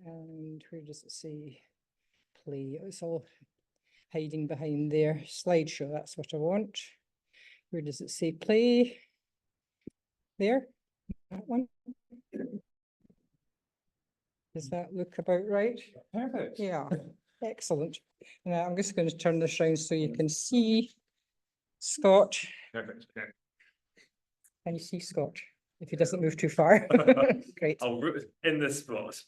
And where does it say play? It's all hiding behind their slideshow. That's what I want. Where does it say play? There, that one. Does that look about right? Perfect. Yeah, excellent. Now I'm just going to turn this around so you can see Scott. Perfect. Okay. Can you see Scott? If he doesn't move too far. Great. I'll root in this spot.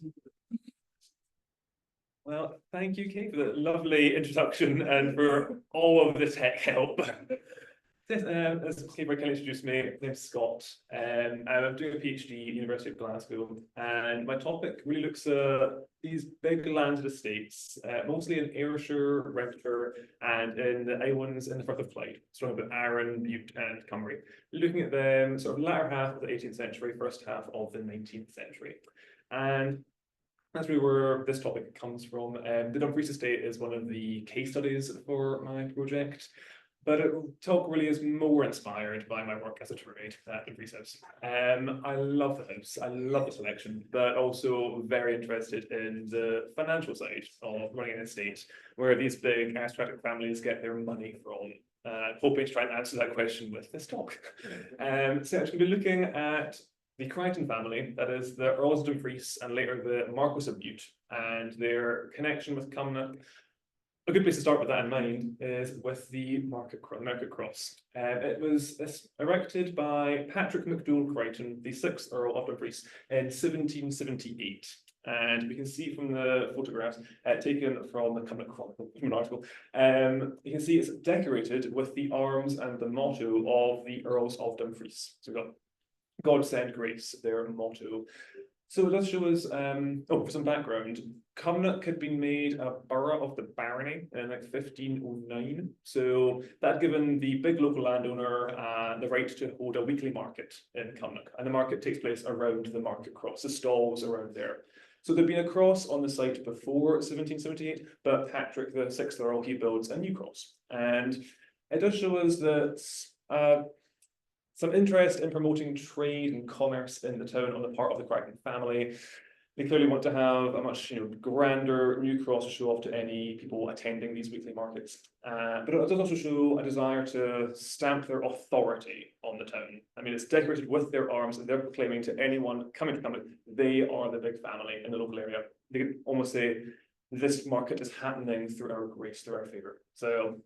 Well, thank you, Kate, for the lovely introduction and for all of the tech help. As Kate very kindly introduced me, my name's Scott, and I'm doing a PhD at the University of Glasgow, and my topic really looks at these big landed estates, mostly in Ayrshire, Renfrewshire, and in the islands in the Firth of Clyde, so about Arran, Bute, and Cymru. Looking at them sort of latter half of the 18th century, first half of the 19th century. And that's really where this topic comes from. The Dumfries estate is one of the case studies for my project, but the talk really is more inspired by my work as a tour guide at Dumfries House. I love the house, I love the selection, but also very interested in the financial side of running an estate, where these big aristocratic families get their money from. Hoping to try and answer that question with this talk. So I'm just going to be looking at the Crichton family, that is the Earls of Dumfries and later the Marquesses of Bute, and their connection with Cumnock. A good place to start with that in mind is with the Market Cross. It was erected by Patrick MacDougall Crichton, the 6th Earl of Dumfries, in 1778. And we can see from the photographs taken from the Cumnock Chronicle, from an article, you can see it's decorated with the arms and the motto of the Earls of Dumfries. So we've got God send grace, their motto. So it does show us, for some background, Cumnock had been made a borough of the barony in like 1509. So that had given the big local landowner the right to hold a weekly market in Cumnock. And the market takes place around the Market Cross, the stalls around there. So there'd been a cross on the site before 1778, but Patrick, the 6th Earl, he builds a new cross. And it does show us that some interest in promoting trade and commerce in the town on the part of the Crichton family. They clearly want to have a much grander new cross to show off to any people attending these weekly markets. But it does also show a desire to stamp their authority on the town. I mean, it's decorated with their arms, and they're proclaiming to anyone coming to Cumnock, they are the big family in the local area. They can almost say, this market is happening through our grace, through our favour. So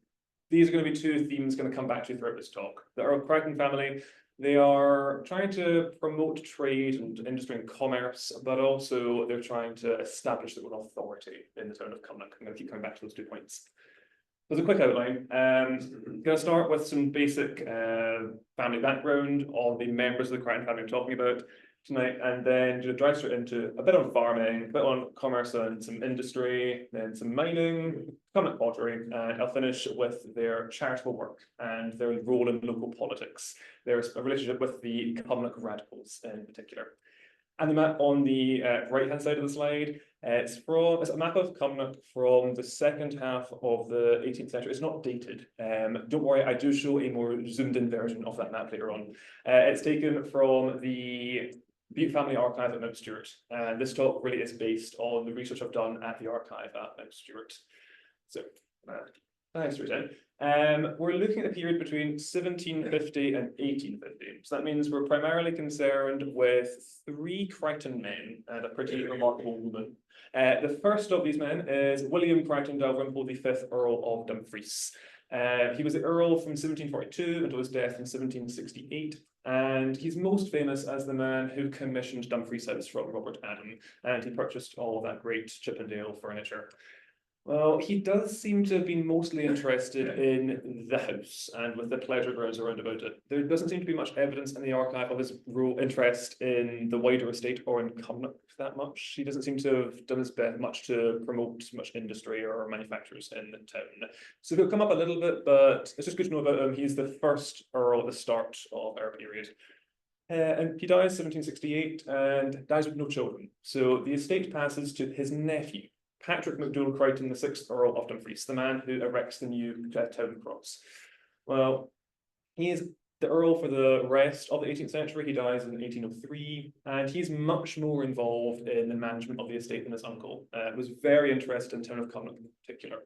these are going to be two themes going to come back to throughout this talk. The Earl Crichton family, they are trying to promote trade and industry and commerce, but also they're trying to establish their own authority in the town of Cumnock. I'm going to keep coming back to those 2 points. As a quick outline, I'm going to start with some basic family background of the members of the Crichton family I'm talking about tonight, and then dive straight into a bit on farming, a bit on commerce and some industry, then some mining, Cumnock pottery, and I'll finish with their charitable work and their role in local politics. There's a relationship with the Cumnock radicals in particular. And the map on the right-hand side of the slide, it's a map of Cumnock from the second half of the 18th century. It's not dated. Don't worry, I do show a more zoomed-in version of that map later on. It's taken from the Bute Family Archive at Mount Stewart. And this talk really is based on the research I've done at the archive at Mount Stewart. So, thanks, Ruth. We're looking at a period between 1750 and 1850. So that means we're primarily concerned with 3 Crichton men and a pretty remarkable woman. The first of these men is William Crichton Dalrymple, the 5th Earl of Dumfries. He was the Earl from 1742 until his death in 1768. And he's most famous as the man who commissioned Dumfries House from Robert Adam, and he purchased all of that great Chippendale furniture. Well, he does seem to have been mostly interested in the house and with the pleasure grounds around about it. There doesn't seem to be much evidence in the archive of his real interest in the wider estate or in Cumnock that much. He doesn't seem to have done his best much to promote much industry or manufacturers in the town. So he'll come up a little bit, but it's just good to know about him. He's the first Earl at the start of our period. And he dies 1768 and dies with no children. So the estate passes to his nephew, Patrick MacDougall Crichton, the 6th Earl of Dumfries, the man who erects the new town cross. Well, he is the Earl for the rest of the 18th century. He dies in 1803, and he's much more involved in the management of the estate than his uncle. Was very interested in the town of Cumnock in particular.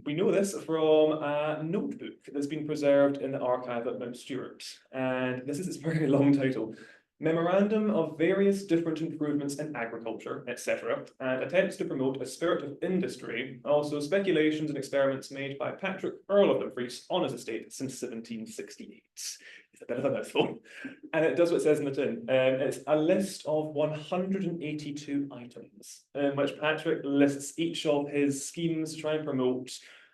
We know this from a notebook that's been preserved in the archive at Mount Stewart, and this is its very long title. Memorandum of various different improvements in agriculture, etc., and attempts to promote a spirit of industry, also speculations and experiments made by Patrick, Earl of Dumfries, on his estate since 1768. It's a bit of a mouthful. And it does what it says in the tin. It's a list of 182 items, in which Patrick lists each of his schemes to try and promote,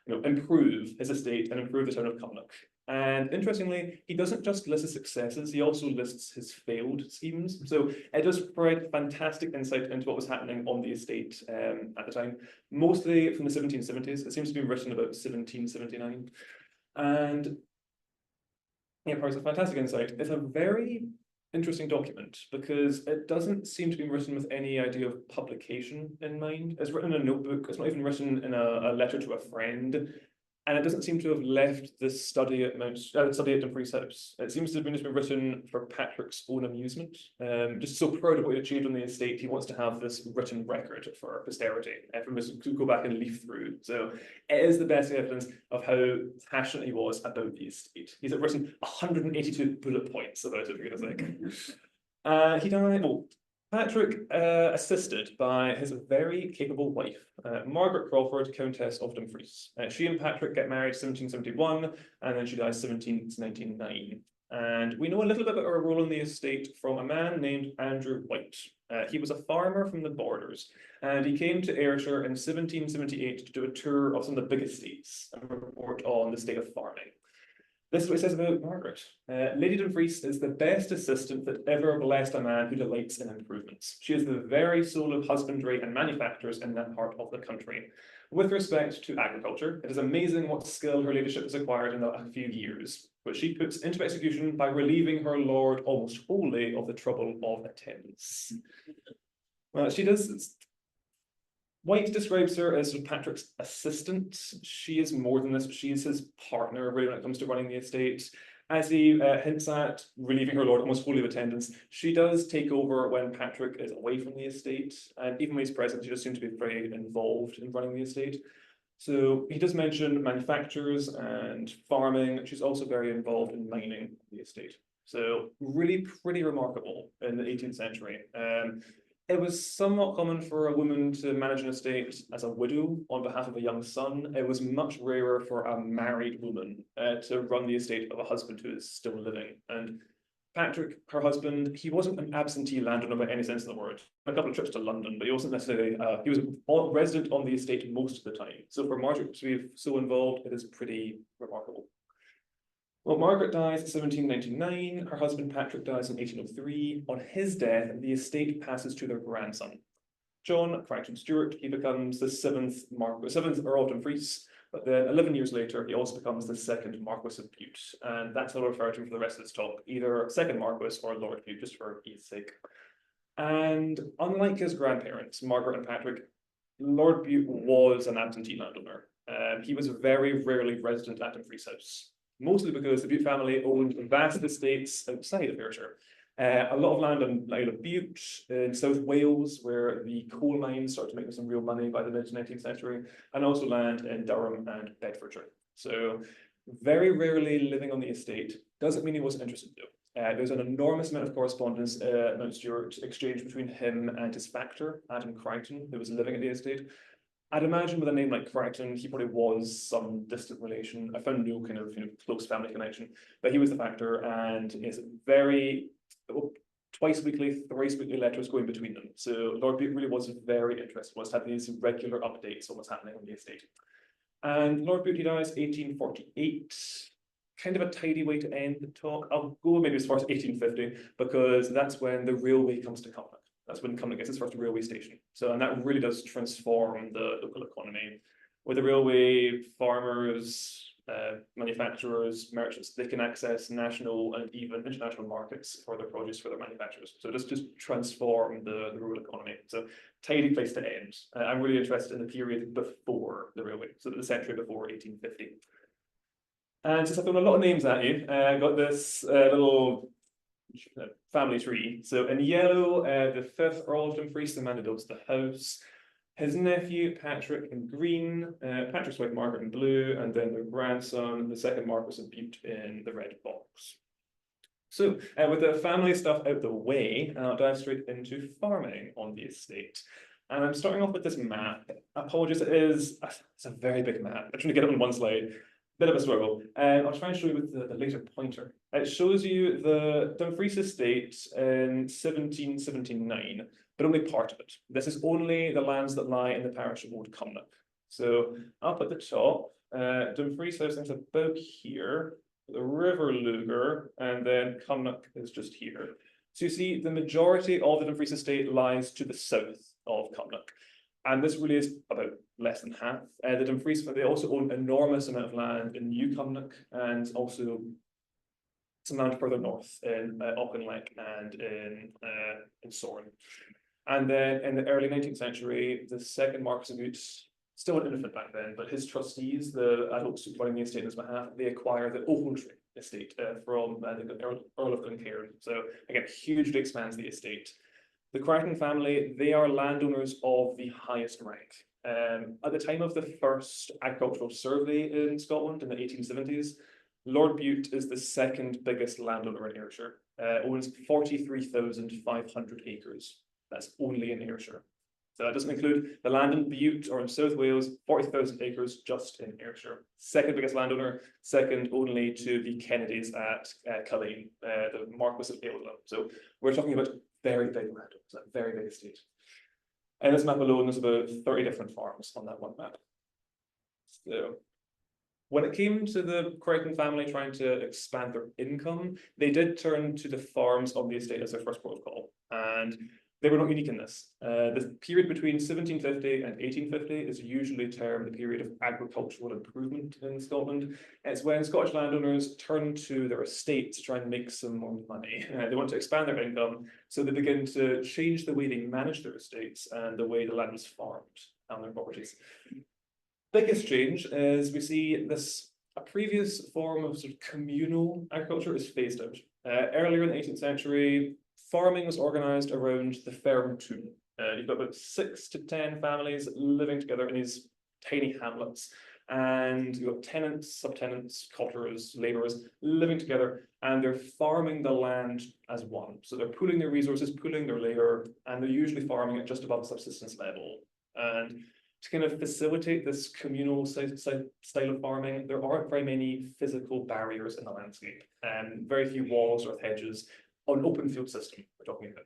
improve his estate and improve the town of Cumnock. And interestingly, he doesn't just list his successes, he also lists his failed schemes. So it does provide fantastic insight into what was happening on the estate at the time, mostly from the 1770s. It seems to be written about 1779. And yeah, provides a fantastic insight. It's a very interesting document because it doesn't seem to be written with any idea of publication in mind. It's written in a notebook, it's not even written in a letter to a friend. And it doesn't seem to have left this study at Dumfries House. It seems to have just been written for Patrick's own amusement. Just so proud of what he achieved on the estate, he wants to have this written record for posterity, for us to go back and leaf through. So it is the best evidence of how passionate he was about the estate. He's written 182 bullet points about it, for goodness sake. He died. Well, Patrick, assisted by his very capable wife, Margaret Crawford, Countess of Dumfries. She and Patrick get married 1771, and then she dies 1799. And we know a little bit about her role in the estate from a man named Andrew White. He was a farmer from the Borders, and he came to Ayrshire in 1778 to do a tour of some of the big estates and report on the state of farming. This is what it says about Margaret. Lady Dumfries is the best assistant that ever blessed a man who delights in improvements. She is the very soul of husbandry and manufactures in that part of the country. With respect to agriculture, it is amazing what skill her ladyship has acquired in a few years, which she puts into execution by relieving her lord almost wholly of the trouble of attendance. Well, she does. White describes her as Patrick's assistant. She is more than this. She is his partner, really, when it comes to running the estate. As he hints at relieving her lord almost wholly of attendance, she does take over when Patrick is away from the estate. And even when he's present, she does seem to be very involved in running the estate. So he does mention manufactures and farming. She's also very involved in mining the estate. So really pretty remarkable in the 18th century. It was somewhat common for a woman to manage an estate as a widow on behalf of a young son. It was much rarer for a married woman to run the estate of a husband who is still living. And Patrick, her husband, he wasn't an absentee landowner by any sense of the word. A couple of trips to London, but he wasn't necessarily, he was a resident on the estate most of the time. So for Margaret to be so involved, it is pretty remarkable. Well, Margaret dies in 1799, her husband Patrick dies in 1803. On his death, the estate passes to their grandson, John Crichton Stewart. He becomes the seventh Earl of Dumfries, but then 11 years later, he also becomes the second Marquess of Bute. And that's what I'll refer to for the rest of this talk, either second Marquess or Lord Bute, just for ease sake. And unlike his grandparents, Margaret and Patrick, Lord Bute was an absentee landowner. He was very rarely resident at Dumfries House, mostly because the Bute family owned vast estates outside of Ayrshire. A lot of land on Isle of Bute in South Wales, where the coal mines started to make some real money by the mid-19th century, and also land in Durham and Bedfordshire. So very rarely living on the estate. Doesn't mean he wasn't interested though. There's an enormous amount of correspondence at Mount Stewart exchanged between him and his factor, Adam Crichton, who was living at the estate. I'd imagine with a name like Crichton, he probably was some distant relation. I found no kind of close family connection, but he was the factor, and is very twice weekly, thrice weekly letters going between them. So Lord Bute really was very interested, was having these regular updates on what's happening on the estate. And Lord Bute dies 1848. Kind of a tidy way to end the talk. I'll go maybe as far as 1850, because that's when the railway comes to Cumnock. That's when Cumnock gets its first railway station. So, and that really does transform the local economy. With the railway, farmers, manufacturers, merchants, they can access national and even international markets for their produce, for their manufacturers. So just transform the rural economy. So tidy place to end. I'm really interested in the period before the railway, so the century before 1850. And since I've thrown a lot of names at you, I've got this little family tree. So in yellow, the 5th Earl of Dumfries, the man who builds the house. His nephew, Patrick, in green, Patrick's wife, Margaret, in blue, and then their grandson, the 2nd Marquess of Bute, in the red box. So, with the family stuff out the way, I'll dive straight into farming on the estate. And I'm starting off with this map. Apologies, it's a very big map. I'm trying to get it on one slide. Bit of a struggle. I'll try and show you with the laser pointer. It shows you the Dumfries estate in 1779, but only part of it. This is only the lands that lie in the parish of Old Cumnock. So up at the top, Dumfries House is about here, the River Lugar, and then Cumnock is just here. So you see, the majority of the Dumfries estate lies to the south of Cumnock. And this really is about less than half. The Dumfries, they also own an enormous amount of land in New Cumnock and also some land further north in Auchinleck and in Soren. And then in the early 19th century, the 2nd Marquess of Bute, still an infant back then, but his trustees, the adults running the estate on his behalf, they acquire the Ochiltree estate from the Earl of Glencairn. So again, hugely expands the estate. The Crichton family, they are landowners of the highest rank. At the time of the first agricultural survey in Scotland in the 1870s, Lord Bute is the 2nd biggest landowner in Ayrshire, owns 43,500 acres. That's only in Ayrshire. So that doesn't include the land in Bute or in South Wales, 40,000 acres just in Ayrshire. 2nd biggest landowner, 2nd only to the Kennedys at Culzean, the Marquess of Bute. So we're talking about very big landowners, a very big estate. And this map alone, there's about 30 different farms on that one map. So when it came to the Crichton family trying to expand their income, they did turn to the farms on the estate as their first port of call. And they were not unique in this. The period between 1750 and 1850 is usually termed the period of agricultural improvement in Scotland. It's when Scottish landowners turn to their estates to try and make some more money. They want to expand their income, so they begin to change the way they manage their estates and the way the land is farmed on their properties. Biggest change is we see a previous form of sort of communal agriculture is phased out. Earlier in the 18th century, farming was organised around the ferm tune. You've got about 6 to 10 families living together in these tiny hamlets. And you've got tenants, subtenants, cotterers, labourers living together, and they're farming the land as one. So they're pooling their resources, pooling their labour, and they're usually farming at just above subsistence level. And to kind of facilitate this communal style of farming, there aren't very many physical barriers in the landscape, and very few walls or hedges. On open field system we're talking about.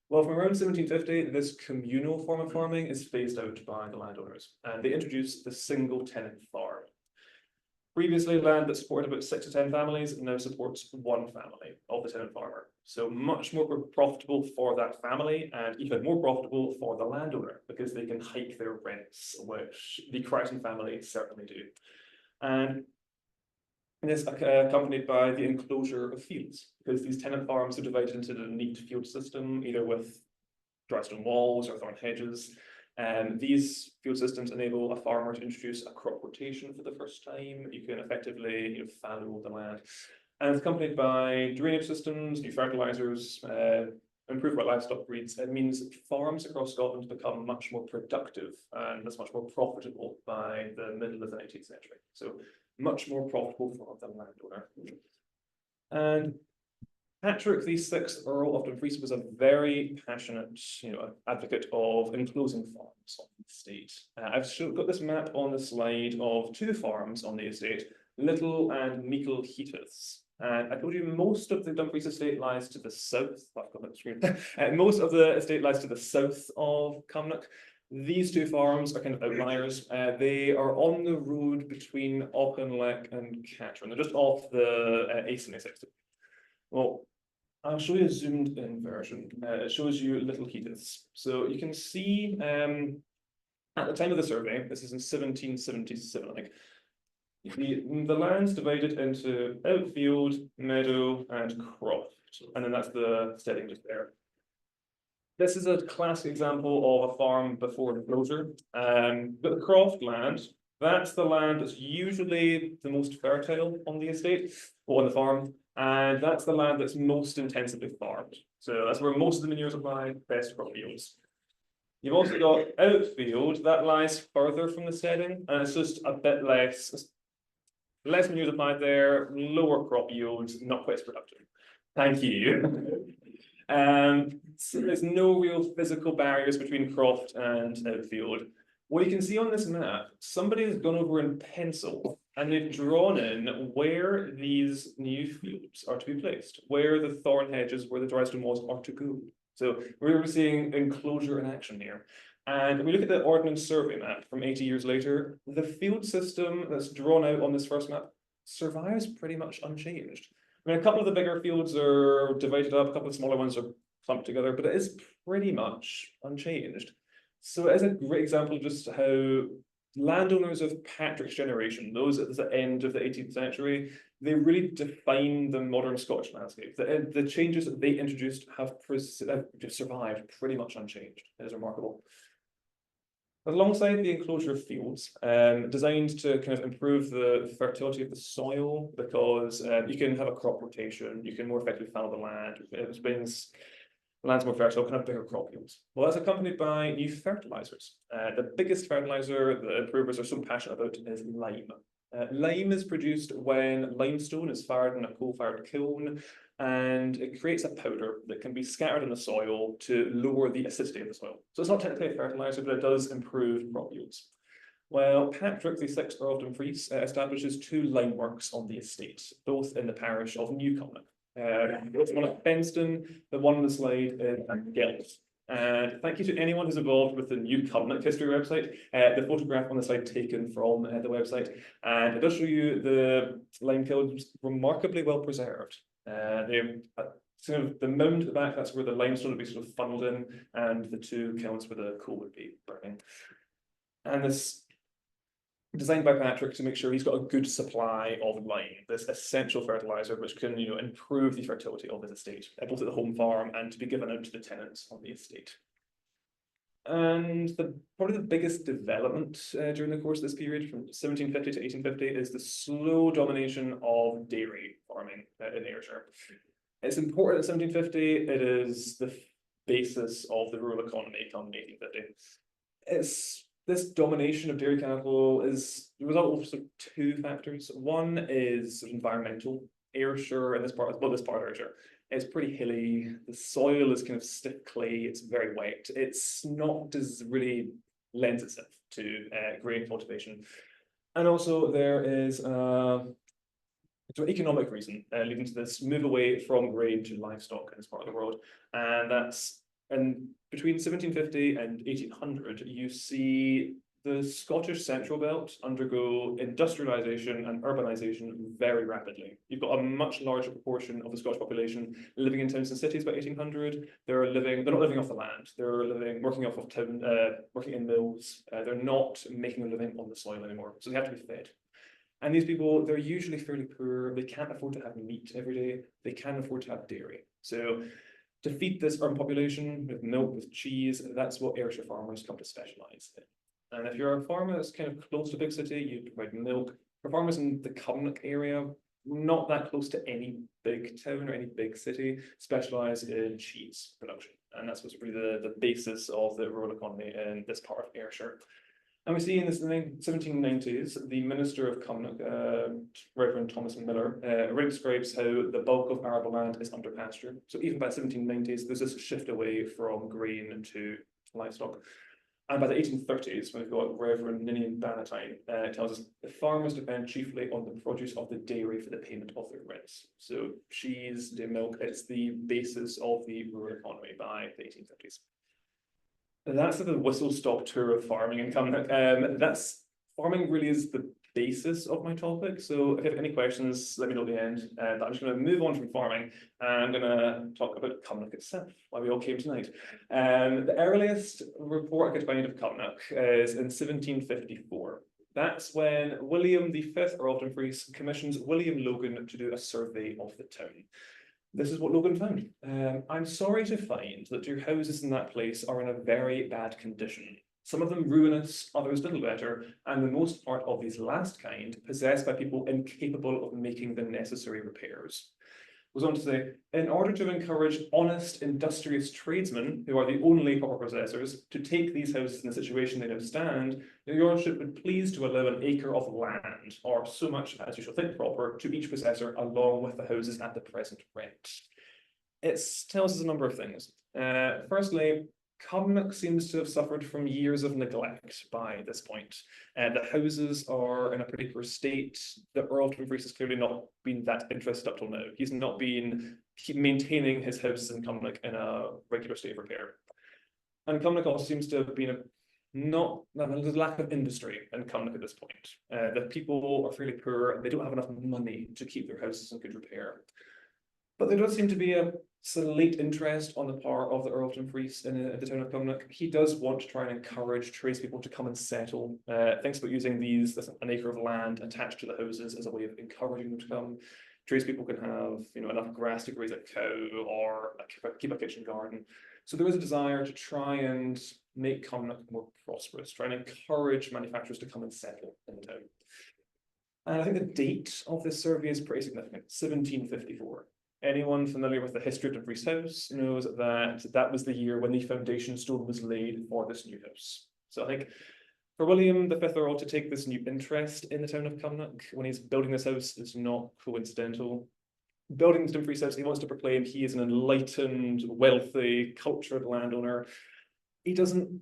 Well, from around 1750, this communal form of farming is phased out by the landowners, and they introduce the single tenant farm. Previously, land that supported about 6 to 10 families now supports one family of the tenant farmer. So much more profitable for that family, and even more profitable for the landowner, because they can hike their rents, which the Crichton family certainly do. And this is accompanied by the enclosure of fields, because these tenant farms are divided into the neat field system, either with dry stone walls or thorn hedges. And these field systems enable a farmer to introduce a crop rotation for the first time. You can effectively fallow the land. And it's accompanied by drainage systems, new fertilizers, improved livestock breeds. It means farms across Scotland become much more productive and thus much more profitable by the middle of the 19th century. So much more profitable for the landowner. And Patrick the 6th Earl of Dumfries was a very passionate, advocate of enclosing farms on the estate. I've got this map on the slide of 2 farms on the estate, Little and Meikle Heaths. And I told you most of the Dumfries estate lies to the south. I've got that screen. Most of the estate lies to the south of Cumnock. These 2 farms are kind of outliers. They are on the road between Auchinleck and Cattron. They're just off the A76. Well, I'll show you a zoomed in version. It shows you Little Heaths. So you can see at the time of the survey, this is in 1777, I think, the land's divided into outfield, meadow, and croft. And then that's the steading just there. This is a classic example of a farm before enclosure. But the croft land, That's the land that's usually the most fertile on the estate or on the farm, and that's the land that's most intensively farmed. So that's where most of the manures apply, best crop yields. You've also got outfield that lies further from the steading, and it's just a bit less manures applied there, lower crop yields, not quite as productive. Thank you. So there's no real physical barriers between croft and outfield. What you can see on this map, somebody has gone over in pencil and they've drawn in where these new fields are to be placed, where the thorn hedges, where the dry stone walls are to go. So we're seeing enclosure in action here. And if we look at the Ordnance Survey map from 80 years later, the field system that's drawn out on this first map survives pretty much unchanged. I mean, a couple of the bigger fields are divided up, a couple of smaller ones are clumped together, but it is pretty much unchanged. So it is a great example of just how landowners of Patrick's generation, those at the end of the 18th century, they really define the modern Scottish landscape. The changes that they introduced have survived pretty much unchanged. It is remarkable. Alongside the enclosure of fields, designed to kind of improve the fertility of the soil, because you can have a crop rotation, you can more effectively fallow the land, it means the land's more fertile, can have bigger crop yields. Well, that's accompanied by new fertilizers. The biggest fertilizer that improvers are so passionate about is lime. Lime is produced when limestone is fired in a coal-fired kiln, and it creates a powder that can be scattered in the soil to lower the acidity of the soil. So it's not technically a fertilizer, but it does improve crop yields. Well, Patrick, the 6th Earl of Dumfries, establishes 2 lime works on the estate, both in the parish of New Cumnock. One at Benston, the one on the slide is at Gelt. And thank you to anyone who's involved with the New Cumnock history website. The photograph on the slide taken from the website, and it does show you the lime kilns remarkably well preserved. Sort of the mound at the back, that's where the limestone would be sort of funneled in, and the 2 kilns where the coal would be burning. And this designed by Patrick to make sure he's got a good supply of lime, this essential fertilizer which can, improve the fertility of his estate, both at the home farm and to be given out to the tenants on the estate. And probably the biggest development during the course of this period, from 1750 to 1850, is the slow domination of dairy farming in Ayrshire. It's important in 1750, it is the basis of the rural economy come 1850. This domination of dairy cattle is the result of sort of 2 factors. One is sort of environmental. Ayrshire, and this part of Ayrshire, it's pretty hilly. The soil is kind of stiff clay. It's very wet. It's not as really lends itself to grain cultivation. And also there is an economic reason leading to this move away from grain to livestock in this part of the world. And between 1750 and 1800, you see the Scottish Central Belt undergo industrialization and urbanization very rapidly. You've got a much larger proportion of the Scottish population living in towns and cities by 1800. They're not living off the land. They're working off of town, working in mills. They're not making a living on the soil anymore. So they have to be fed. And these people, they're usually fairly poor. They can't afford to have meat every day. They can't afford to have dairy. So to feed this urban population with milk, with cheese, that's what Ayrshire farmers come to specialise in. And if you're a farmer that's kind of close to a big city, you provide milk. For farmers in the Cumnock area, not that close to any big town or any big city, specialise in cheese production. And that's what's really the basis of the rural economy in this part of Ayrshire. And we see in the 1790s, the Minister of Cumnock, Reverend Thomas Miller, really describes how the bulk of arable land is under pasture. So even by the 1790s, there's this shift away from grain to livestock. And by the 1830s, when we've got Reverend Ninian Bannatyne, tells us the farmers depend chiefly on the produce of the dairy for the payment of their rents. So cheese, the milk, it's the basis of the rural economy by the 1850s. That's the whistle-stop tour of farming in Cumnock. Farming really is the basis of my topic. So if you have any questions, let me know at the end. But I'm just going to move on from farming, and I'm going to talk about Cumnock itself, why we all came tonight. The earliest report I could find of Cumnock is in 1754. That's when William the 5th Earl of Dumfries commissions William Logan to do a survey of the town. This is what Logan found. I'm sorry to find that your houses in that place are in a very bad condition. Some of them ruinous, others little better, and the most part of these last kind possessed by people incapable of making the necessary repairs. Goes on to say, in order to encourage honest, industrious tradesmen, who are the only proper possessors, to take these houses in the situation they now stand, your lordship would please to allow an acre of land, or so much as you shall think proper, to each possessor, along with the houses at the present rent. It tells us a number of things. Firstly, Cumnock seems to have suffered from years of neglect by this point. The houses are in a pretty poor state. The Earl of Dumfries has clearly not been that interested up till now. He's not been maintaining his houses in Cumnock in a regular state of repair. And Cumnock also seems to have been there's a lack of industry in Cumnock at this point. The people are fairly poor. They don't have enough money to keep their houses in good repair. But there does seem to be a late interest on the part of the Earl of Dumfries in the town of Cumnock. He does want to try and encourage tradespeople to come and settle. Thinks about using an acre of land attached to the houses as a way of encouraging them to come. Tradespeople can have, enough grass to graze a cow or keep a kitchen garden. So there is a desire to try and make Cumnock more prosperous, try and encourage manufacturers to come and settle in the town. And I think the date of this survey is pretty significant, 1754. Anyone familiar with the history of Dumfries House knows that that was the year when the foundation stone was laid for this new house. So I think for William V Earl to take this new interest in the town of Cumnock when he's building this house is not coincidental. Building the Dumfries House, he wants to proclaim he is an enlightened, wealthy, cultured landowner. He doesn't.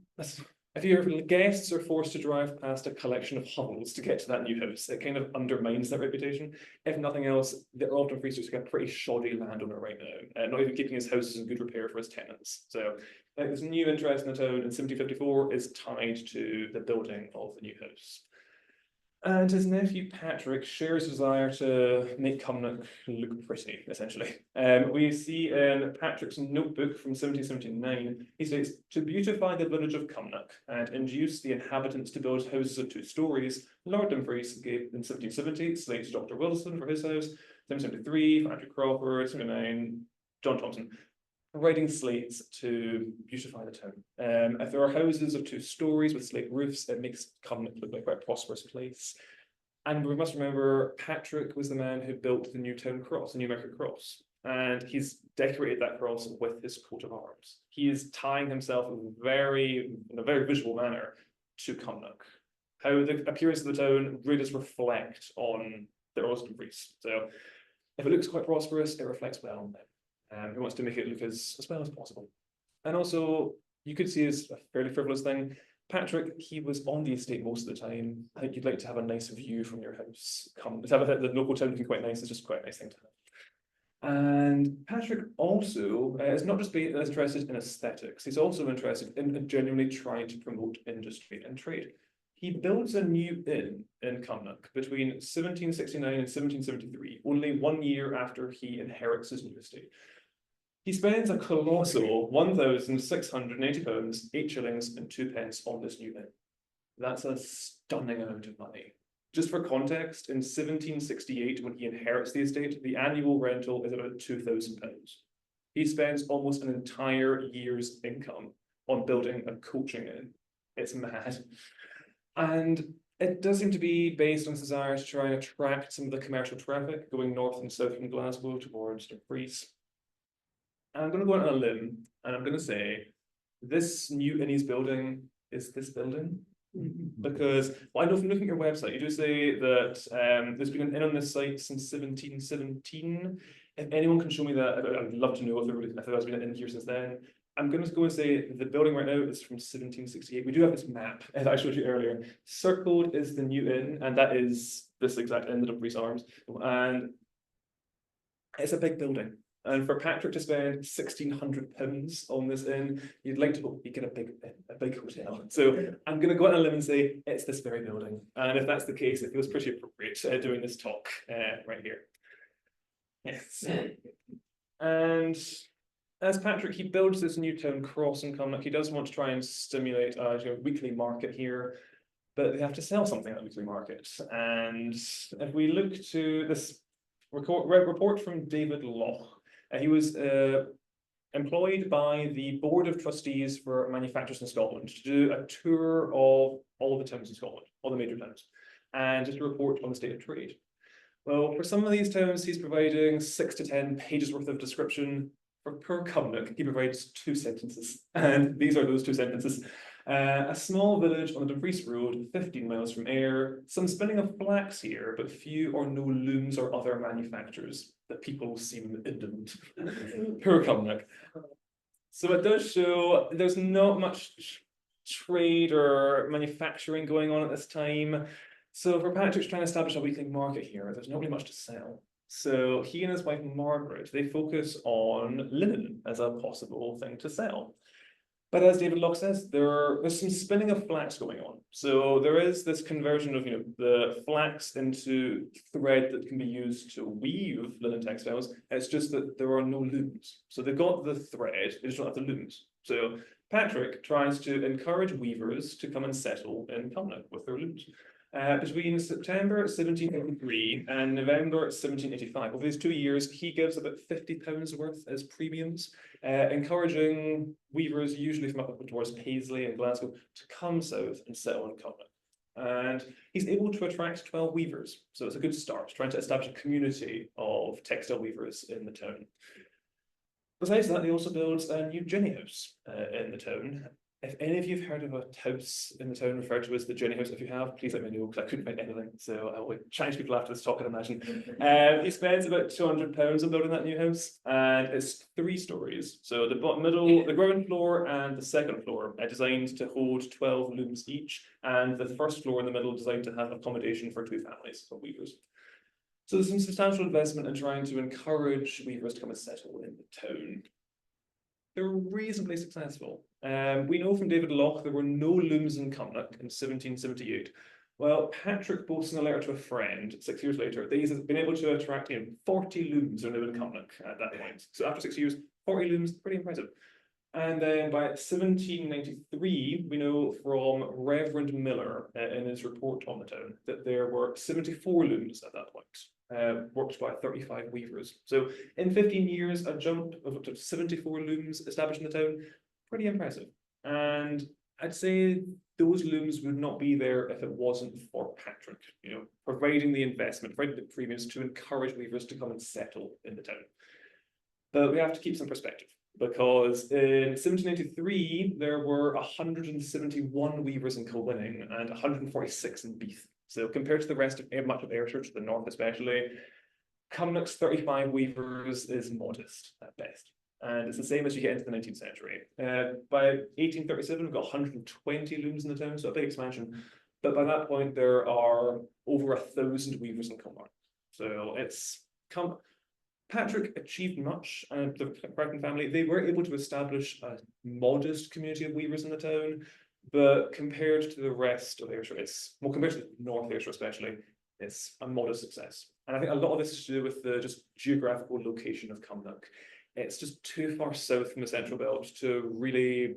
If your guests are forced to drive past a collection of hovels to get to that new house, it kind of undermines that reputation. If nothing else, the Earl of Dumfries is like a pretty shoddy landowner right now, not even keeping his houses in good repair for his tenants. So this new interest in the town in 1754 is tied to the building of the new house. And his nephew Patrick shares his desire to make Cumnock look pretty, essentially. We see in Patrick's notebook from 1779, he states, to beautify the village of Cumnock and induce the inhabitants to build houses of 2 stories, Lord Dumfries gave in 1770 slates to Dr. Wilson for his house, 1773 for Andrew Crawford, 1779 John Thompson, writing slates to beautify the town. If there are houses of 2 stories with slate roofs, it makes Cumnock look like quite a prosperous place. And we must remember, Patrick was the man who built the new town cross, the New Market Cross, and he's decorated that cross with his coat of arms. He is tying himself in a very visual manner to Cumnock. How the appearance of the town really does reflect on the Earl of Dumfries. So if it looks quite prosperous, it reflects well on them. He wants to make it look as well as possible. And also, you could see as a fairly frivolous thing, Patrick, he was on the estate most of the time. I think you'd like to have a nice view from your house. To have the local town looking quite nice is just quite a nice thing to have. And Patrick also is not just being interested in aesthetics, he's also interested in genuinely trying to promote industry and trade. He builds a new inn in Cumnock between 1769 and 1773, only 1 year after he inherits his new estate. He spends a colossal £1,680, 8 shillings and 2 pence on this new inn. That's a stunning amount of money. Just for context, in 1768, when he inherits the estate, the annual rental is about £2,000. He spends almost an entire year's income on building a coaching inn. It's mad. And it does seem to be based on his desire to try and attract some of the commercial traffic going north and south from Glasgow towards Dumfries. I'm going to go out on a limb and I'm going to say this new inn he's building is this building. Because I know from looking at your website, you do say that there's been an inn on this site since 1717. If anyone can show me that, I'd love to know if there has been an inn here since then. I'm going to go and say the building right now is from 1768. We do have this map that I showed you earlier. Circled is the new inn, and that is this exact inn, the Dumfries Arms. And it's a big building. And for Patrick to spend £1,600 on this inn, you'd like to hope you get a big hotel. So I'm going to go out on a limb and say it's this very building. And if that's the case, it feels pretty appropriate doing this talk right here. Yes. And as Patrick, he builds this new town cross in Cumnock. He does want to try and stimulate a weekly market here, but they have to sell something at the weekly market. And if we look to this report from David Loch, he was employed by the Board of Trustees for Manufacturers in Scotland to do a tour of all the towns in Scotland, all the major towns, and just to report on the state of trade. Well, for some of these towns, he's providing 6 to 10 pages worth of description. For poor Cumnock, he provides 2 sentences, and these are those 2 sentences. A small village on the Dumfries Road, 15 miles from Ayr. Some spinning of flax here, but few or no looms or other manufactures. The people seem indolent. Poor Cumnock. So it does show there's not much trade or manufacturing going on at this time. So for Patrick's trying to establish a weekly market here, there's not really much to sell. So he and his wife Margaret, they focus on linen as a possible thing to sell. But as David Locke says, there's some spinning of flax going on. So there is this conversion of the flax into thread that can be used to weave linen textiles. It's just that there are no looms. So they've got the thread, they just don't have the looms. So Patrick tries to encourage weavers to come and settle in Cumnock with their looms. Between September 1783 and November 1785, over these 2 years, he gives about £50 worth as premiums, encouraging weavers, usually from up towards Paisley and Glasgow, to come south and settle in Cumnock. And he's able to attract 12 weavers, so it's a good start, trying to establish a community of textile weavers in the town. Besides that, they also build a new ginny house in the town. If any of you have heard of a house in the town referred to as the Jenny House, if you have, please let me know, because I couldn't find anything. So I will challenge people after this talk, I'd imagine. He spends about £200 on building that new house, and it's 3 stories. So the middle, the ground floor and the second floor are designed to hold 12 looms each, and the first floor in the middle designed to have accommodation for 2 families of weavers. So there's some substantial investment in trying to encourage weavers to come and settle in the town. They're reasonably successful. We know from David Locke there were no looms in Cumnock in 1778. Well, Patrick boasts in a letter to a friend 6 years later that he's been able to attract 40 looms are now in Cumnock at that point. So after 6 years, 40 looms, pretty impressive. And then by 1793, we know from Reverend Miller in his report on the town that there were 74 looms at that point, worked by 35 weavers. So in 15 years, a jump of up to 74 looms established in the town, pretty impressive. And I'd say those looms would not be there if it wasn't for Patrick, providing the investment, providing the premiums to encourage weavers to come and settle in the town. But we have to keep some perspective, because in 1783, there were 171 weavers in Kilwinning and 146 in Beath. So compared to the rest of much of Ayrshire, to the north especially, Cumnock's 35 weavers is modest at best. And it's the same as you get into the 19th century. By 1837, we've got 120 looms in the town, so a big expansion. But by that point, there are over 1,000 weavers in Cumnock. So it's Patrick achieved much, and the Crichton family, they were able to establish a modest community of weavers in the town, but compared to the rest of Ayrshire, compared to the North Ayrshire especially, it's a modest success. And I think a lot of this is to do with the just geographical location of Cumnock. It's just too far south from the central belt to really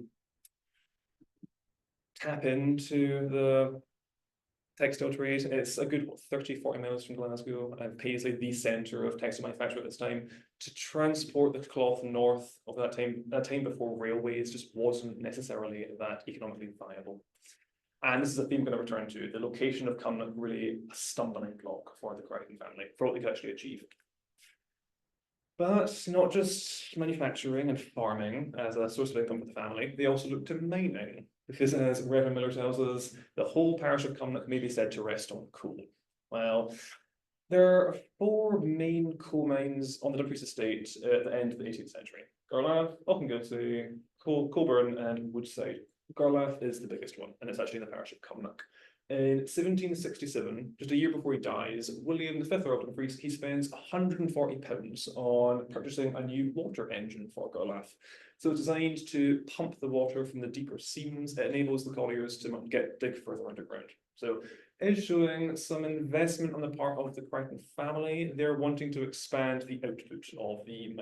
tap into the textile trade. It's a good 30-40 miles from Glasgow, and Paisley, the centre of textile manufacture at this time. To transport the cloth north of that time before railways just wasn't necessarily that economically viable. And this is a theme I'm going to return to. The location of Cumnock really a stumbling block for the Crichton family, for what they could actually achieve. But not just manufacturing and farming as a source of income for the family, they also look to mining, because as Reverend Miller tells us, the whole parish of Cumnock may be said to rest on coal. Well, there are 4 main coal mines on the Dumfries estate at the end of the 18th century. Garlath, Auchengilty, Colburn and Woodside. Garlath is the biggest one, and it's actually in the parish of Cumnock. In 1767, just a year before he dies, William V Earl of Dumfries, he spends £140 on purchasing a new water engine for Garlath. So it's designed to pump the water from the deeper seams. It enables the colliers to dig further underground. So it's showing some investment on the part of the Crichton family. They're wanting to expand the output of the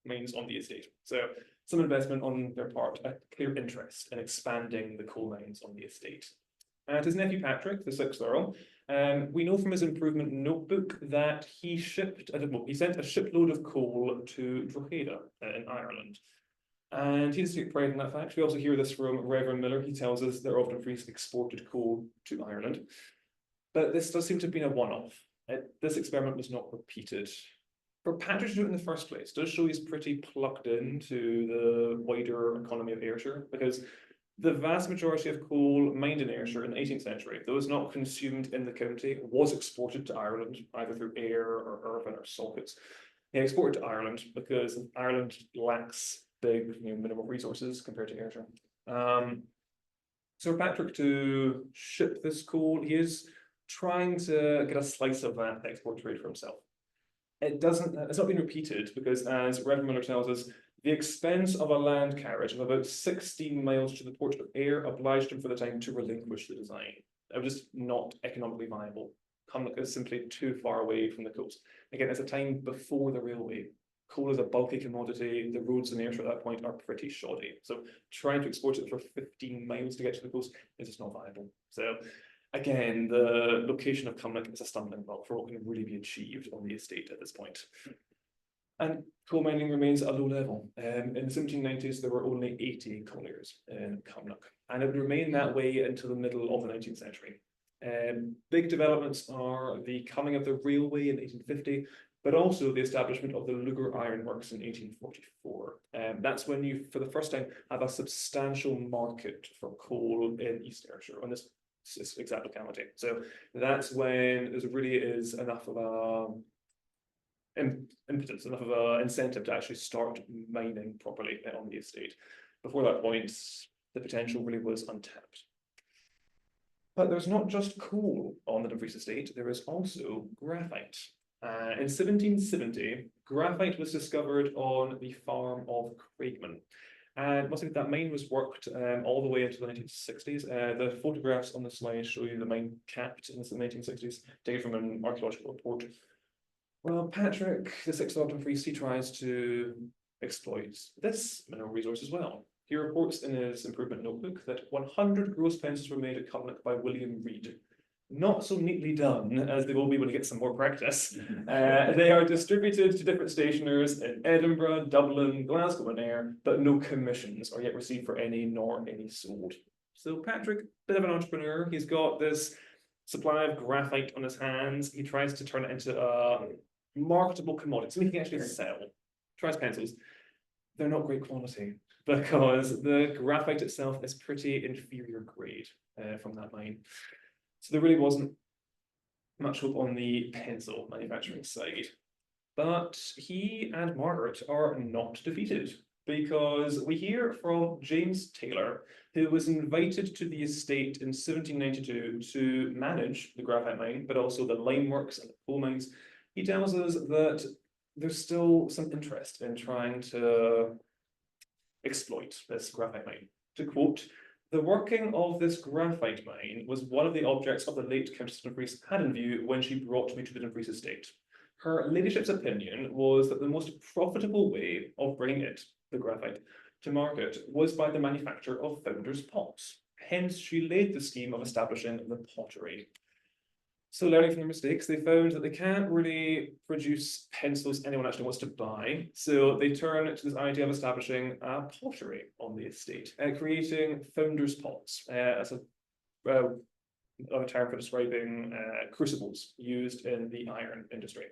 mines on the estate. So some investment on their part, a clear interest in expanding the coal mines on the estate. And his nephew Patrick, the 6th Earl, we know from his improvement notebook that he sent a shipload of coal to Drogheda in Ireland. And he does take pride in that fact. We also hear this from Reverend Miller. He tells us that Often Frees exported coal to Ireland. But this does seem to have been a one-off. This experiment was not repeated. For Patrick to do it in the first place does show he's pretty plugged into the wider economy of Ayrshire, because the vast majority of coal mined in Ayrshire in the 18th century that was not consumed in the county was exported to Ireland, either through Ayr or Irvine or Salkets. They exported to Ireland because Ireland lacks big, minimal resources compared to Ayrshire. So for Patrick to ship this coal, he is trying to get a slice of that export trade for himself. It's not been repeated because, as Reverend Miller tells us, the expense of a land carriage of about 16 miles to the port of Ayr obliged him for the time to relinquish the design. It was just not economically viable. Cumnock is simply too far away from the coast. Again, it's a time before the railway. Coal is a bulky commodity. The roads in Ayrshire at that point are pretty shoddy. So trying to export it for 15 miles to get to the coast is just not viable. So again, the location of Cumnock is a stumbling block for what can really be achieved on the estate at this point. And coal mining remains at a low level. In the 1790s, there were only 80 colliers in Cumnock, and it would remain that way until the middle of the 19th century. Big developments are the coming of the railway in 1850, but also the establishment of the Lugar Iron Works in 1844. That's when you, for the first time, have a substantial market for coal in East Ayrshire on this exact locality. So that's when there really is enough of a impetus, enough of an incentive to actually start mining properly on the estate. Before that point, the potential really was untapped. But there's not just coal on the Dumfries estate, there is also graphite. In 1770, graphite was discovered on the farm of Crichton. And must admit that mine was worked all the way into the 1960s. The photographs on the slide show you the mine capped in the 1960s, taken from an archaeological report. Well, Patrick, the 6th of Dumfries, he tries to exploit this mineral resource as well. He reports in his improvement notebook that 100 gross pencils were made at Cumnock by William Reid. Not so neatly done, as they will be when you get some more practice. They are distributed to different stationers in Edinburgh, Dublin, Glasgow and Ayr, but no commissions are yet received for any, nor any sold. So Patrick, bit of an entrepreneur, he's got this supply of graphite on his hands. He tries to turn it into a marketable commodity, so he can actually sell. Tries pencils. They're not great quality because the graphite itself is pretty inferior grade from that mine. So there really wasn't much hope on the pencil manufacturing side. But he and Margaret are not defeated, because we hear from James Taylor, who was invited to the estate in 1792 to manage the graphite mine, but also the lime works and the coal mines. He tells us that there's still some interest in trying to exploit this graphite mine. To quote, "The working of this graphite mine was one of the objects of the late Countess Dumfries had in view when she brought me to the Dumfries estate. Her ladyship's opinion was that the most profitable way of bringing it, the graphite, to market was by the manufacture of founders' pots. Hence, she laid the scheme of establishing the pottery." So learning from their mistakes, they found that they can't really produce pencils anyone actually wants to buy. So they turn to this idea of establishing a pottery on the estate, creating founders' pots as a term for describing crucibles used in the iron industry.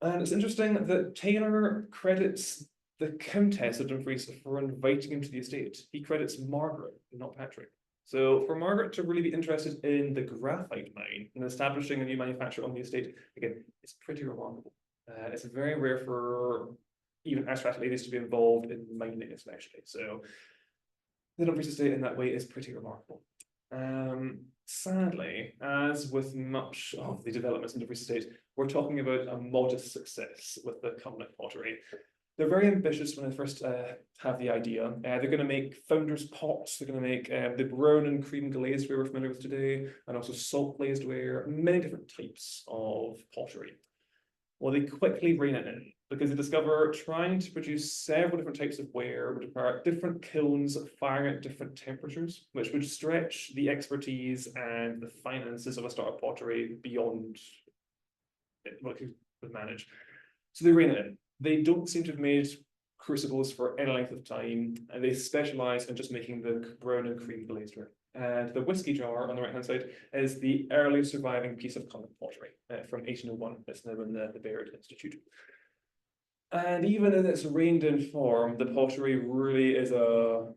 And it's interesting that Taylor credits the Countess of Dumfries for inviting him to the estate. He credits Margaret, not Patrick. So for Margaret to really be interested in the graphite mine and establishing a new manufacturer on the estate, again, it's pretty remarkable. It's very rare for even aristocratic ladies to be involved in mining especially. So the Dumfries estate in that way is pretty remarkable. Sadly, as with much of the developments in Dumfries estate, we're talking about a modest success with the Cumnock pottery. They're very ambitious when they first have the idea. They're going to make founders' pots. They're going to make the brown and cream glazed ware we're familiar with today, and also salt glazed ware, many different types of pottery. Well, they quickly rein it in because they discover trying to produce several different types of ware would require different kilns firing at different temperatures, which would stretch the expertise and the finances of a startup pottery beyond what it could manage. So they rein it in. They don't seem to have made crucibles for any length of time, and they specialise in just making the brown and cream glazeware. And the whiskey jar on the right-hand side is the earliest surviving piece of Cumnock pottery from 1801. It's now in the Baird Institute. And even in its reined-in form, the pottery really is a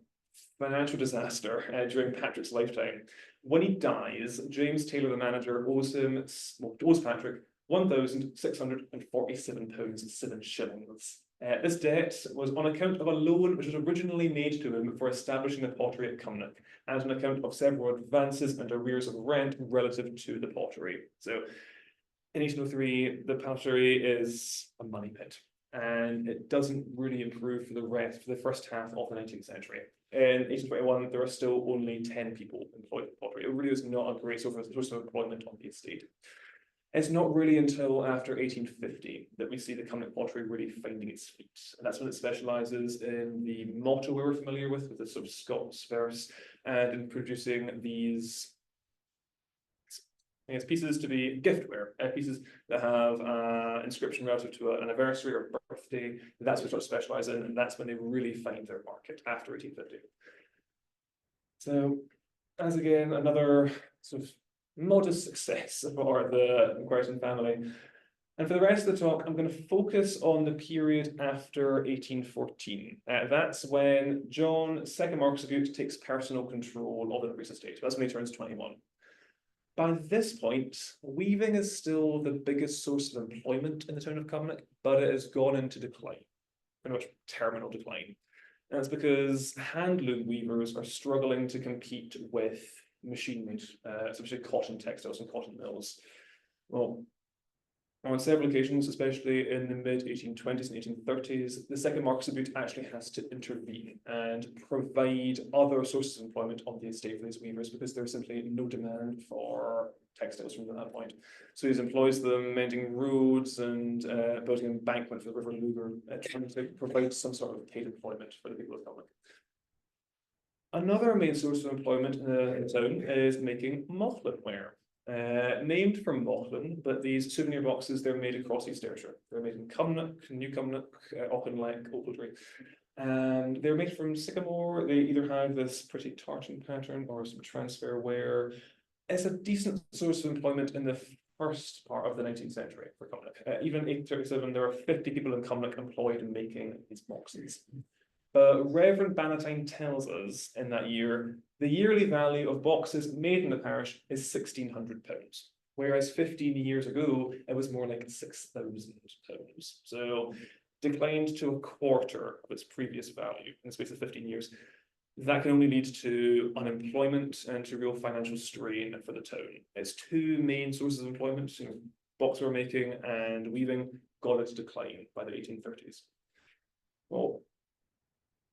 financial disaster during Patrick's lifetime. When he dies, James Taylor, the manager, owes Patrick £1,647.07. This debt was on account of a loan which was originally made to him for establishing the pottery at Cumnock, and on account of several advances and arrears of rent relative to the pottery. So in 1803, the pottery is a money pit, and it doesn't really improve for the first half of the 19th century. In 1821, there are still only 10 people employed in pottery. It really is not a great source of employment on the estate. It's not really until after 1850 that we see the Cumnock pottery really finding its feet. And that's when it specialises in the motto we're familiar with the sort of Scots verse, and in producing these pieces to be giftware, pieces that have inscription relative to an anniversary or birthday. That's what sort of specialise in, and that's when they really find their market after 1850. So, as again, another sort of modest success for the Crichton family. And for the rest of the talk, I'm going to focus on the period after 1814. That's when John, second Marquess of Bute, takes personal control of the priest's estate. That's when he turns 21. By this point, weaving is still the biggest source of employment in the town of Cumnock, but it has gone into decline, pretty much terminal decline. And that's because handloom weavers are struggling to compete with machine-made, especially cotton textiles and cotton mills. Well, on several occasions, especially in the mid-1820s and 1830s, the second Marquess of Bute actually has to intervene and provide other sources of employment on the estate for these weavers, because there's simply no demand for textiles from that point. So he employs them mending roads and building an embankment for the River Lugar, trying to provide some sort of paid employment for the people of Cumnock. Another main source of employment in the town is making Mauchline ware. Named from Mauchline, but these souvenir boxes, they're made across East Ayrshire. They're made in Cumnock, New Cumnock, Auchinleck, Ochiltree. And they're made from sycamore. They either have this pretty tartan pattern or some transfer ware. It's a decent source of employment in the first part of the 19th century for Cumnock. Even in 1837, there are 50 people in Cumnock employed in making these boxes. But Reverend Bannatyne tells us in that year, the yearly value of boxes made in the parish is £1,600, whereas 15 years ago, it was more like £6,000. So declined to a quarter of its previous value in the space of 15 years. That can only lead to unemployment and to real financial strain for the town. Its two main sources of employment, boxware making and weaving, got its decline by the 1830s. Well,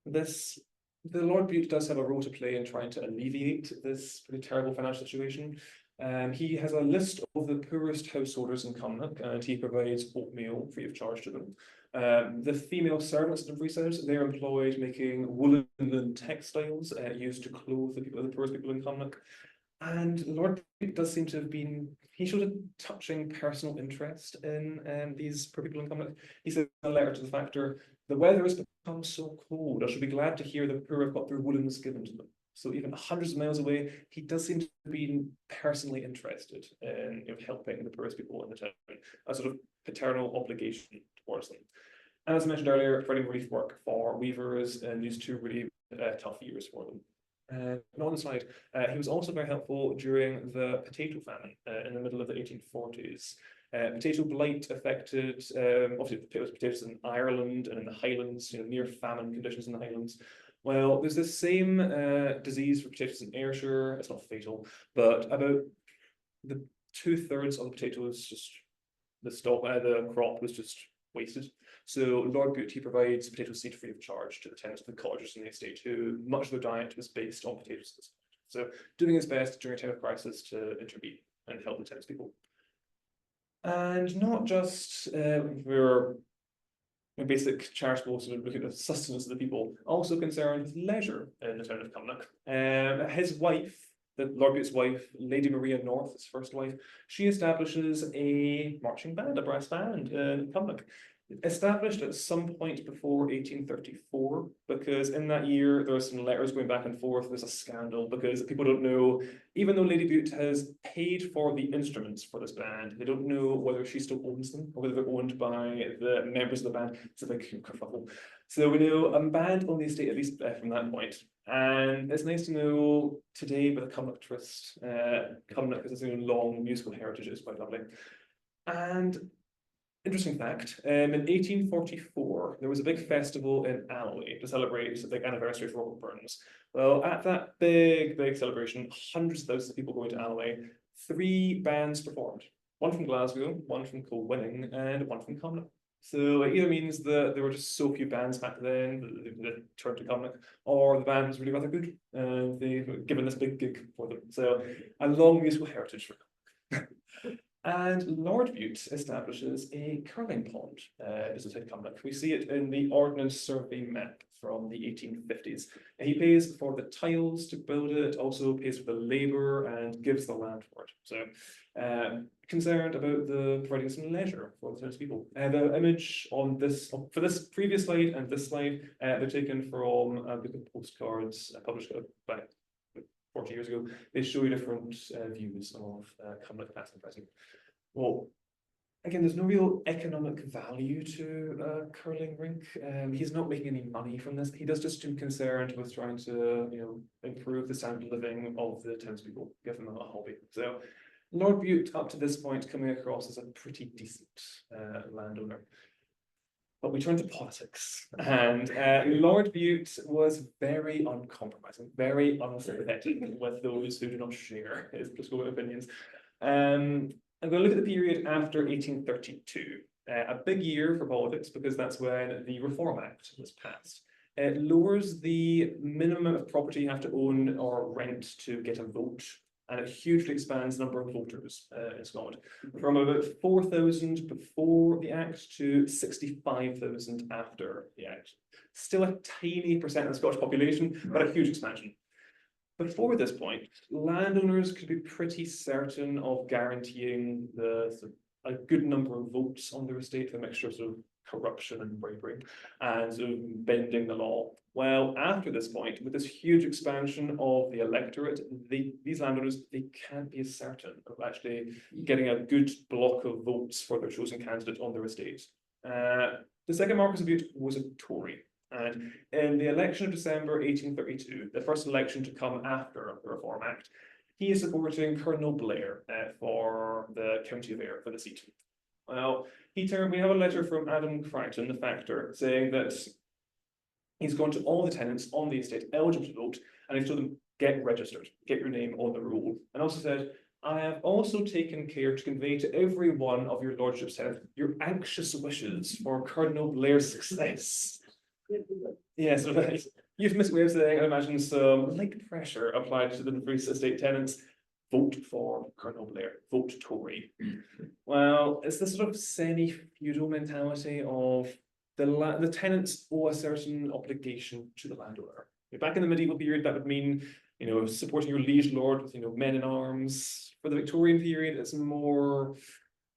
the Lord Bute does have a role to play in trying to alleviate this pretty terrible financial situation. He has a list of the poorest householders in Cumnock, and he provides oatmeal free of charge to them. The female servants in Freehouse, they're employed making woolen textiles used to clothe the poorest people in Cumnock. And Lord Bute does seem to have he showed a touching personal interest in these poor people in Cumnock. He said in a letter to the factor, "The weather has become so cold, I shall be glad to hear the poor have got their woolens given to them." So even hundreds of miles away, he does seem to be personally interested in helping the poorest people in the town, a sort of paternal obligation towards them. And as I mentioned earlier, providing relief work for weavers in these two really tough years for them. And on the slide, he was also very helpful during the potato famine in the middle of the 1840s. Potato blight affected, obviously potatoes in Ireland and in the Highlands, near famine conditions in the Highlands. Well, there's this same disease for potatoes in Ayrshire. It's not fatal, but about the 2/3 of the potatoes, the crop was just wasted. So Lord Bute, he provides potato seed free of charge to the tenants of the cottagers in the estate, who much of their diet was based on potatoes. So doing his best during a time of crisis to intervene and help the tenants people. And not just for basic charitable sort of looking at the sustenance of the people, also concerned with leisure in the town of Cumnock. His wife, the Lord Bute's wife, Lady Maria North, his first wife, she establishes a marching band, a brass band in Cumnock. established at some point before 1834, because in that year there are some letters going back and forth. There's a scandal because people don't know, even though Lady Bute has paid for the instruments for this band, they don't know whether she still owns them or whether they're owned by the members of the band. It's a big kerfuffle. So we know a band on the estate, at least from that point. And it's nice to know today with the Cumnock Trust, Cumnock has its own long musical heritage. It's quite lovely. And interesting fact, in 1844, there was a big festival in Alloway to celebrate the big anniversary of Robert Burns. Well, at that big celebration, hundreds of thousands of people going to Alloway, 3 bands performed. One from Glasgow, one from Kilwinning, and one from Cumnock. So it either means that there were just so few bands back then that they turned to Cumnock, or the band was really rather good, and they were given this big gig for them. So a long musical heritage for Cumnock. And Lord Bute establishes a curling pond beside Cumnock. We see it in the Ordnance Survey map from the 1850s. He pays for the tiles to build it, also pays for the labour and gives the land for it. So concerned about the providing some leisure for the townspeople. The image on this, for this previous slide and this slide, they're taken from a book of postcards published by 40 years ago. They show you different views of Cumnock past and present. Well, again, there's no real economic value to a curling rink. He's not making any money from this. He does just seem concerned with trying to, improve the standard of living of the townspeople, give them a hobby. So Lord Bute, up to this point, coming across as a pretty decent landowner. But we turn to politics, and Lord Bute was very uncompromising, very unsympathetic with those who do not share his political opinions. I'm going to look at the period after 1832, a big year for politics because that's when the Reform Act was passed. It lowers the minimum amount of property you have to own or rent to get a vote, and it hugely expands the number of voters in Scotland, from about 4,000 before the Act to 65,000 after the Act. Still a tiny percent of the Scottish population, but a huge expansion. Before this point, landowners could be pretty certain of guaranteeing a good number of votes on their estate, a mixture of corruption and bribery, and bending the law. Well, after this point, with this huge expansion of the electorate, these landowners, they can't be as certain of actually getting a good block of votes for their chosen candidate on their estate. The second Marquess of Bute was a Tory. And in the election of December 1832, the first election to come after the Reform Act, he is supporting Colonel Blair for the County of Ayr, for the seat. Well, we have a letter from Adam Crichton, the factor, saying that he's gone to all the tenants on the estate eligible to vote, and he's told them, get registered, get your name on the roll. And also said, I have also taken care to convey to every one of your lordship's tenants your anxious wishes for Colonel Blair's success. Yes, euphemistic way of saying, I imagine some light pressure applied to the various estate tenants. Vote for Colonel Blair, vote Tory. Well, it's this sort of semi-feudal mentality of the tenants owe a certain obligation to the landowner. Back in the medieval period, that would mean, supporting your liege lord with, men in arms. For the Victorian period, it's more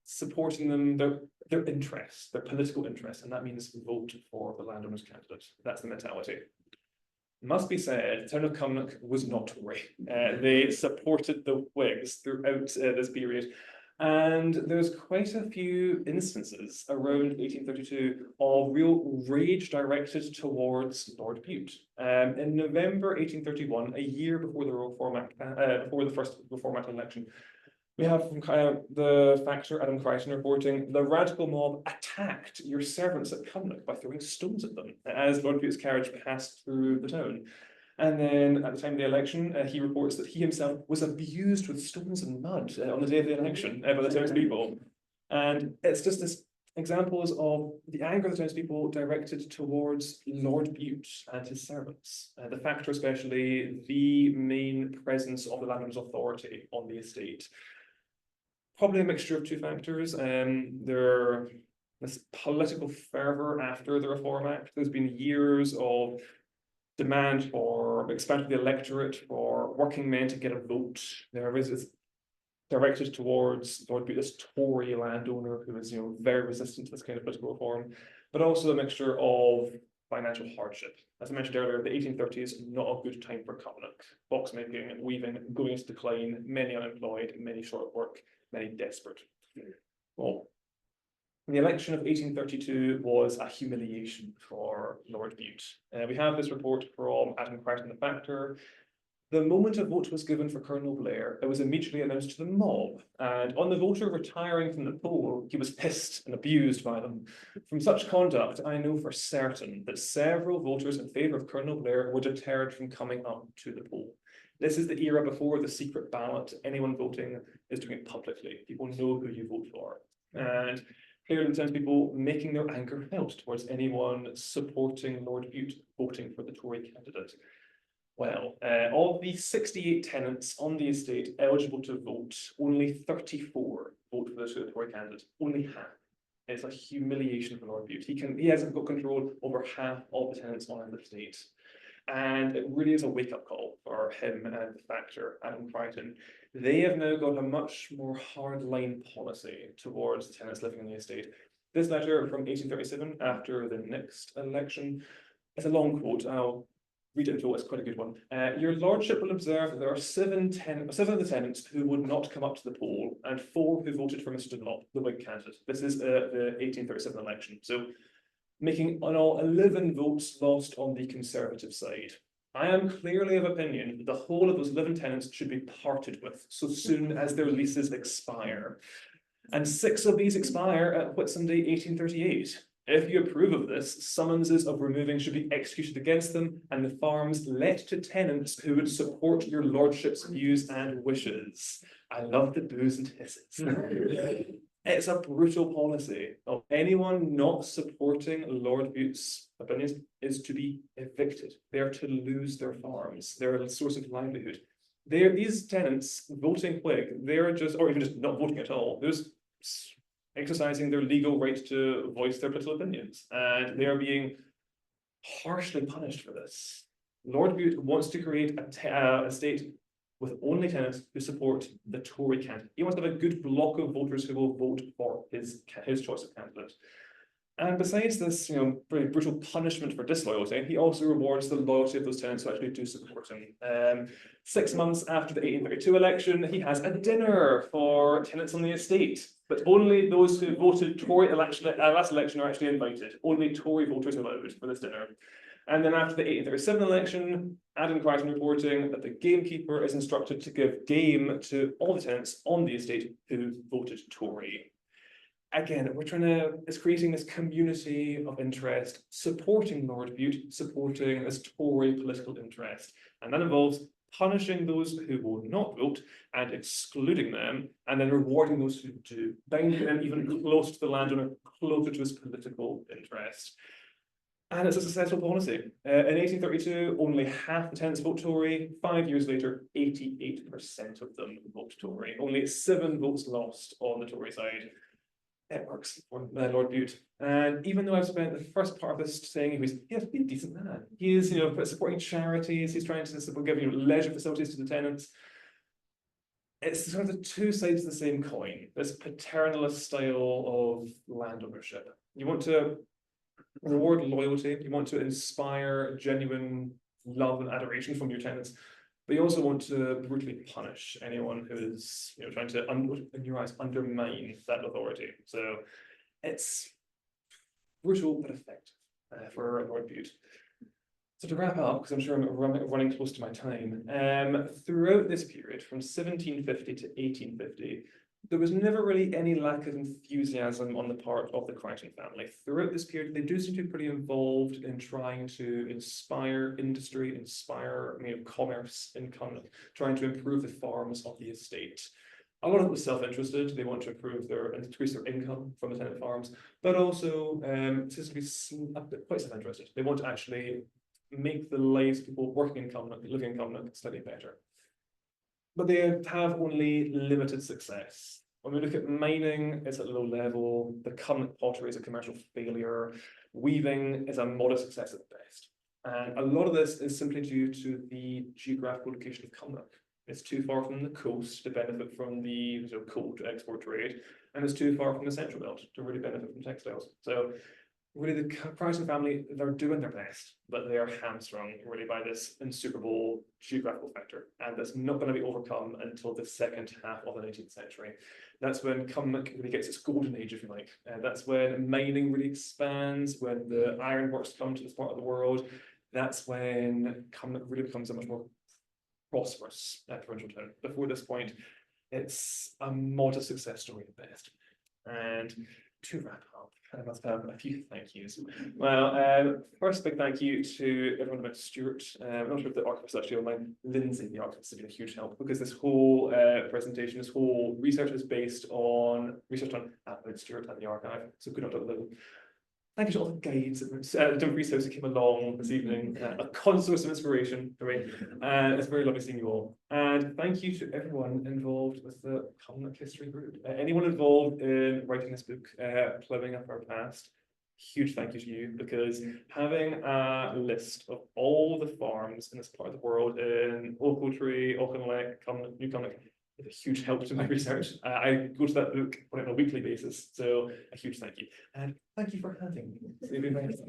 supporting them, their interests, their political interests, and that means vote for the landowner's candidate. That's the mentality. Must be said, the town of Cumnock was not Tory. They supported the Whigs throughout this period. And there's quite a few instances around 1832 of real rage directed towards Lord Bute. In November 1831, a year before the Reform Act, before the first Reform Act election, we have from the factor Adam Crichton reporting, the radical mob attacked your servants at Cumnock by throwing stones at them as Lord Bute's carriage passed through the town. And then at the time of the election, he reports that he himself was abused with stones and mud on the day of the election by the townspeople. And it's just this examples of the anger of the townspeople directed towards Lord Bute and his servants. The factor especially, the main presence of the landowner's authority on the estate. Probably a mixture of two factors. There's this political fervour after the Reform Act. There's been years of demand for expansion of the electorate, for working men to get a vote. There is directed towards Lord Bute, this Tory landowner who is, very resistant to this kind of political reform, but also a mixture of financial hardship. As I mentioned earlier, the 1830s, not a good time for Cumnock. Box making and weaving going into decline, many unemployed, many short of work, many desperate. Well, the election of 1832 was a humiliation for Lord Bute. We have this report from Adam Crichton, the factor. The moment a vote was given for Colonel Blair, it was immediately announced to the mob, and on the voter retiring from the poll, he was pissed and abused by them. From such conduct, I know for certain that several voters in favour of Colonel Blair were deterred from coming up to the poll. This is the era before the secret ballot. Anyone voting is doing it publicly. People know who you vote for. And clearly, the townspeople making their anger felt towards anyone supporting Lord Bute voting for the Tory candidate. Well, of the 68 tenants on the estate eligible to vote, only 34 vote for the Tory candidate, only half. It's a humiliation for Lord Bute. He hasn't got control over half of the tenants on the estate. And it really is a wake-up call for him and the factor, Adam Crichton. They have now got a much more hard-line policy towards the tenants living on the estate. This letter from 1837, after the next election, is a long quote. I'll read it in full, it's quite a good one. Your lordship will observe that there are seven of the tenants who would not come up to the poll, and 4 who voted for Mr. Dunlop, the Whig candidate. This is the 1837 election. So, making in all 11 votes lost on the Conservative side. I am clearly of opinion that the whole of those 11 tenants should be parted with so soon as their leases expire. And 6 of these expire at Whitsunday 1838. If you approve of this, summonses of removing should be executed against them, and the farms let to tenants who would support your lordship's views and wishes. I love the boos and hisses. It's a brutal policy of anyone not supporting Lord Bute's opinions is to be evicted. They are to lose their farms. They're a source of livelihood. These tenants voting Whig, they're just, or even just not voting at all, they're just exercising their legal right to voice their political opinions, and they are being harshly punished for this. Lord Bute wants to create a state with only tenants who support the Tory candidate. He wants to have a good block of voters who will vote for his choice of candidate. And besides this, very brutal punishment for disloyalty, he also rewards the loyalty of those tenants who actually do support him. 6 months after the 1832 election, he has a dinner for tenants on the estate, but only those who voted Tory last election are actually invited. Only Tory voters allowed for this dinner. And then after the 1837 election, Adam Crichton reporting that the gamekeeper is instructed to give game to all the tenants on the estate who voted Tory. Again, it's creating this community of interest, supporting Lord Bute, supporting this Tory political interest. And that involves punishing those who will not vote and excluding them, and then rewarding those who do, binding them even close to the landowner, closer to his political interest. And it's a successful policy. In 1832, only half the tenants vote Tory. 5 years later, 88% of them vote Tory. Only 7 votes lost on the Tory side. It works for Lord Bute. And even though I've spent the first part of this saying he's a decent man, he is, supporting charities, he's trying to give leisure facilities to the tenants. It's sort of the two sides of the same coin, this paternalist style of land ownership. You want to reward loyalty, you want to inspire genuine love and adoration from your tenants, but you also want to brutally punish anyone who is, trying to, in your eyes, undermine that authority. So it's brutal but effective for Lord Bute. So to wrap up, because I'm sure I'm running close to my time, throughout this period, from 1750 to 1850, there was never really any lack of enthusiasm on the part of the Crichton family. Throughout this period, they do seem to be pretty involved in trying to inspire industry, inspire commerce in Cumnock, trying to improve the farms of the estate. A lot of it was self-interested. They want to increase their income from the tenant farms, but also it seems to be quite self-interested. They want to actually make the lives of people working in Cumnock, living in Cumnock, slightly better. But they have only limited success. When we look at mining, it's at low level. The Cumnock pottery is a commercial failure. Weaving is a modest success at best. And a lot of this is simply due to the geographical location of Cumnock. It's too far from the coast to benefit from the coal to export trade, and it's too far from the central belt to really benefit from textiles. So really the Crichton family, they're doing their best, but they are hamstrung really by this insuperable geographical factor. And that's not going to be overcome until the second half of the 19th century. That's when Cumnock really gets its golden age, if you like. That's when mining really expands, when the ironworks come to this part of the world. That's when Cumnock really becomes a much more prosperous provincial town. Before this point, it's a modest success story at best. And to wrap up, I must have a few thank yous. Well, first big thank you to everyone about Stuart. I'm not sure if the archivist actually online. Lindsay, the archivist, has been a huge help because this whole presentation, this whole research is based on research on about Stuart and the archive. So good luck to them. Thank you to all the guides and different researchers who came along this evening. A constant source of inspiration for me. It's very lovely seeing you all. And thank you to everyone involved with the Cumnock History Group. Anyone involved in writing this book, Ploughing Up Our Past, huge thank you to you, because having a list of all the farms in this part of the world in Ochiltree, Auchinleck, Cumnock, New Cumnock, is a huge help to my research. I go to that book on a weekly basis, so a huge thank you. And thank you for having me. It's been very nice.